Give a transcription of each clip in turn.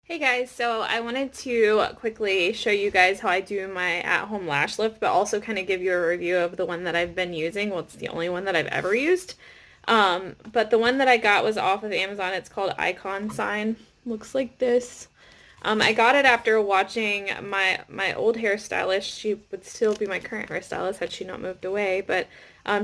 Hey guys, so I wanted to quickly show you guys how I do my at-home lash lift, but also kind of give you a review of the one that I've been using. Well, it's the only one that I've ever used. But the one that I got was off of Amazon. It's called iconsign. Looks like this. I got it after watching my old hairstylist. She would still be my current hairstylist had she not moved away, but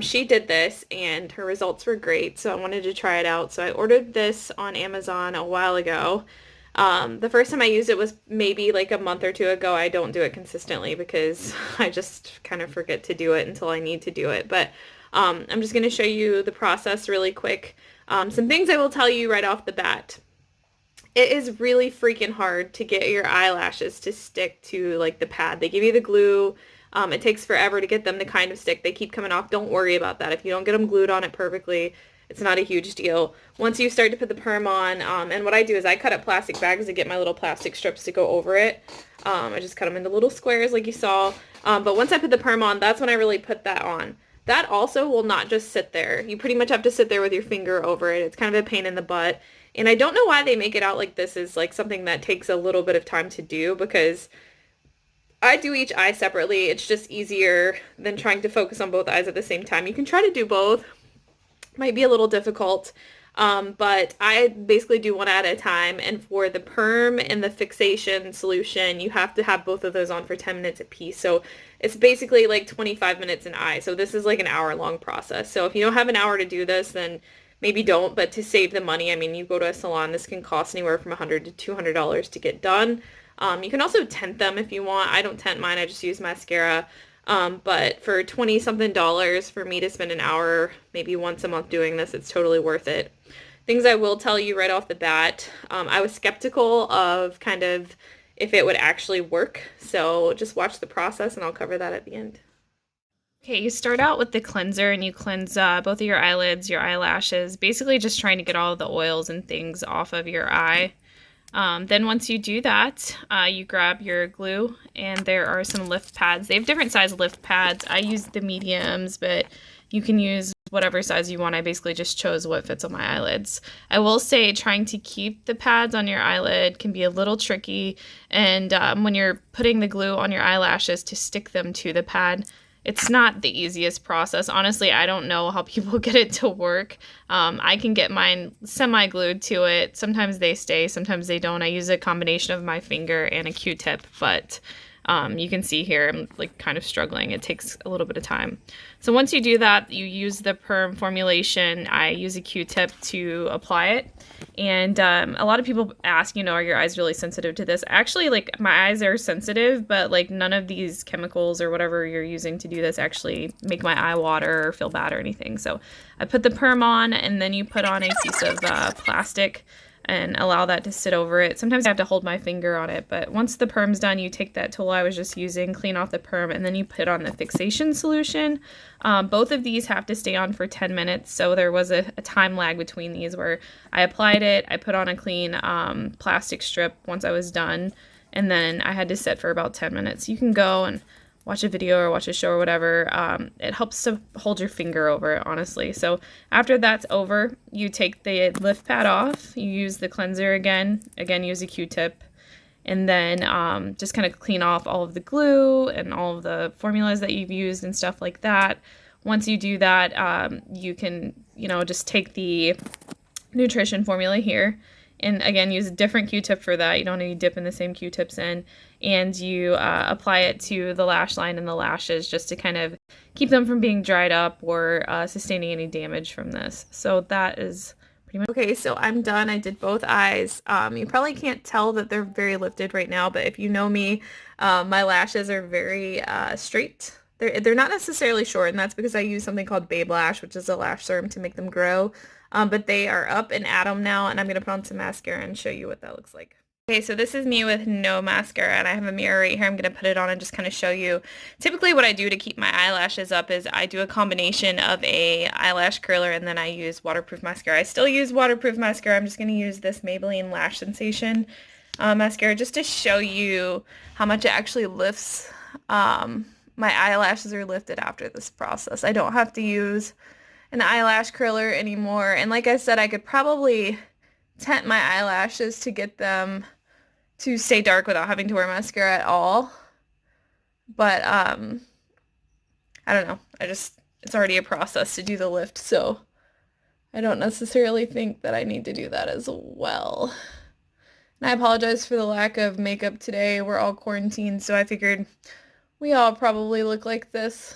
she did this and her results were great, so I wanted to try it out. So I ordered this on Amazon a while ago. The first time I used it was maybe like a month or two ago. I don't do it consistently because I just kind of forget to do it until I need to do it. But I'm just going to show you the process really quick. Some things I will tell you right off the bat. It is really freaking hard to get your eyelashes to stick to like the pad. They give you the glue. It takes forever to get them to kind of stick. They keep coming off. Don't worry about that. If you don't get them glued on it perfectly, it's not a huge deal. Once you start to put the perm on, and what I do is I cut up plastic bags to get my little plastic strips to go over it. I just cut them into little squares like you saw. But once I put the perm on, that's when I really put that on. That also will not just sit there. You pretty much have to sit there with your finger over it. It's kind of a pain in the butt. And I don't know why they make it out like this is like something that takes a little bit of time to do because I do each eye separately. It's just easier than trying to focus on both eyes at the same time. You can try to do both. Might be a little difficult, but I basically do one at a time. And for the perm and the fixation solution, you have to have both of those on for 10 minutes a piece. So it's basically like 25 minutes an eye. So this is like an hour-long process. So if you don't have an hour to do this, then maybe don't. But to save the money, I mean, you go to a salon, this can cost anywhere from $100 to $200 to get done. You can also tint them if you want. I don't tint mine. I just use mascara. But for 20 something dollars for me to spend an hour, maybe once a month doing this, it's totally worth it. Things I will tell you right off the bat, I was skeptical of kind of if it would actually work. So just watch the process and I'll cover that at the end. Okay, you start out with the cleanser and you cleanse both of your eyelids, your eyelashes, basically just trying to get all of the oils and things off of your eye. Then once you do that, you grab your glue and there are some lift pads. They have different size lift pads. I use the mediums, but you can use whatever size you want. I basically just chose what fits on my eyelids. I will say trying to keep the pads on your eyelid can be a little tricky, and when you're putting the glue on your eyelashes to stick them to the pad, it's not the easiest process. Honestly, I don't know how people get it to work. I can get mine semi-glued to it. Sometimes they stay, sometimes they don't. I use a combination of my finger and a Q-tip, but you can see here I'm like kind of struggling. It takes a little bit of time. So once you do that, you use the perm formulation. I use a Q-tip to apply it. And a lot of people ask, are your eyes really sensitive to this? Actually, like my eyes are sensitive, but like none of these chemicals or whatever you're using to do this actually make my eye water or feel bad or anything. So I put the perm on and then you put on a piece of plastic and allow that to sit over it. Sometimes I have to hold my finger on it, but once the perm's done, you take that tool I was just using, clean off the perm, and then you put on the fixation solution. Both of these have to stay on for 10 minutes, so there was a time lag between these where I applied it, I put on a clean plastic strip once I was done, and then I had to sit for about 10 minutes. You can go and watch a video or watch a show or whatever. It helps to hold your finger over it, honestly. So after that's over, you take the lift pad off, you use the cleanser again use a Q-tip, and then just kind of clean off all of the glue and all of the formulas that you've used and stuff like that. Once you do that, you can, just take the nutrition formula here, and again, use a different Q-tip for that. You don't need to dip in the same Q-tips in. And you apply it to the lash line and the lashes just to kind of keep them from being dried up or sustaining any damage from this. So that is pretty much... Okay, so I'm done. I did both eyes. You probably can't tell that they're very lifted right now, but if you know me, my lashes are very straight. They're not necessarily short, and that's because I use something called Babe Lash, which is a lash serum to make them grow. But they are up and at them now, and I'm going to put on some mascara and show you what that looks like. Okay, so this is me with no mascara, and I have a mirror right here. I'm going to put it on and just kind of show you. Typically what I do to keep my eyelashes up is I do a combination of a eyelash curler and then I use waterproof mascara. I still use waterproof mascara. I'm just going to use this Maybelline Lash Sensation mascara just to show you how much it actually lifts. My eyelashes are lifted after this process. I don't have to use an eyelash curler anymore, and like I said, I could probably tint my eyelashes to get them to stay dark without having to wear mascara at all. But I don't know. It's already a process to do the lift, so I don't necessarily think that I need to do that as well. And I apologize for the lack of makeup today. We're all quarantined, so I figured we all probably look like this.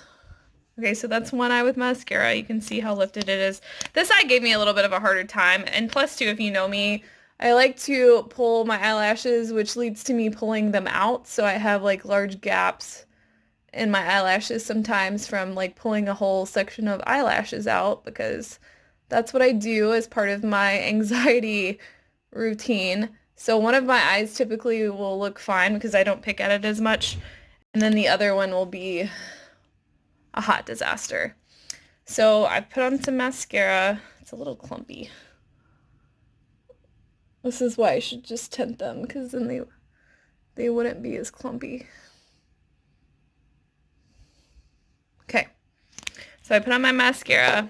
Okay, so that's one eye with mascara. You can see how lifted it is. This eye gave me a little bit of a harder time. And plus, too, if you know me, I like to pull my eyelashes, which leads to me pulling them out. So I have like large gaps in my eyelashes sometimes from like pulling a whole section of eyelashes out, because that's what I do as part of my anxiety routine. So one of my eyes typically will look fine because I don't pick at it as much. And then the other one will be a hot disaster. So I put on some mascara. It's a little clumpy. This is why I should just tint them, because then they wouldn't be as clumpy. Okay, so I put on my mascara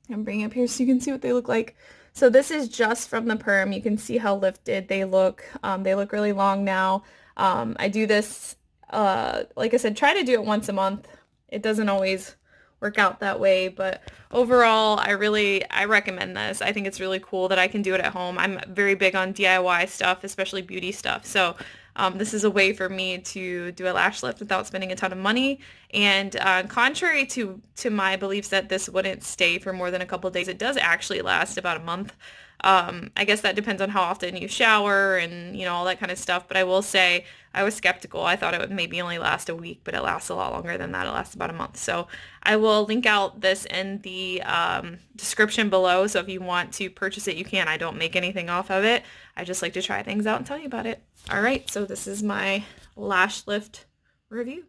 and bring it up here so you can see what they look like. So this is just from the perm. You can see how lifted they look. They look really long now. I do this, like I said, try to do it once a month. It doesn't always work out that way, but overall, I recommend this. I think it's really cool that I can do it at home. I'm very big on DIY stuff, especially beauty stuff. So this is a way for me to do a lash lift without spending a ton of money. And contrary to my beliefs that this wouldn't stay for more than a couple of days, it does actually last about a month. I guess that depends on how often you shower and, you know, all that kind of stuff. But I will say I was skeptical. I thought it would maybe only last a week, but it lasts a lot longer than that. It lasts about a month. So I will link out this in the description below. So if you want to purchase it, you can. I don't make anything off of it. I just like to try things out and tell you about it. All right. So this is my lash lift review.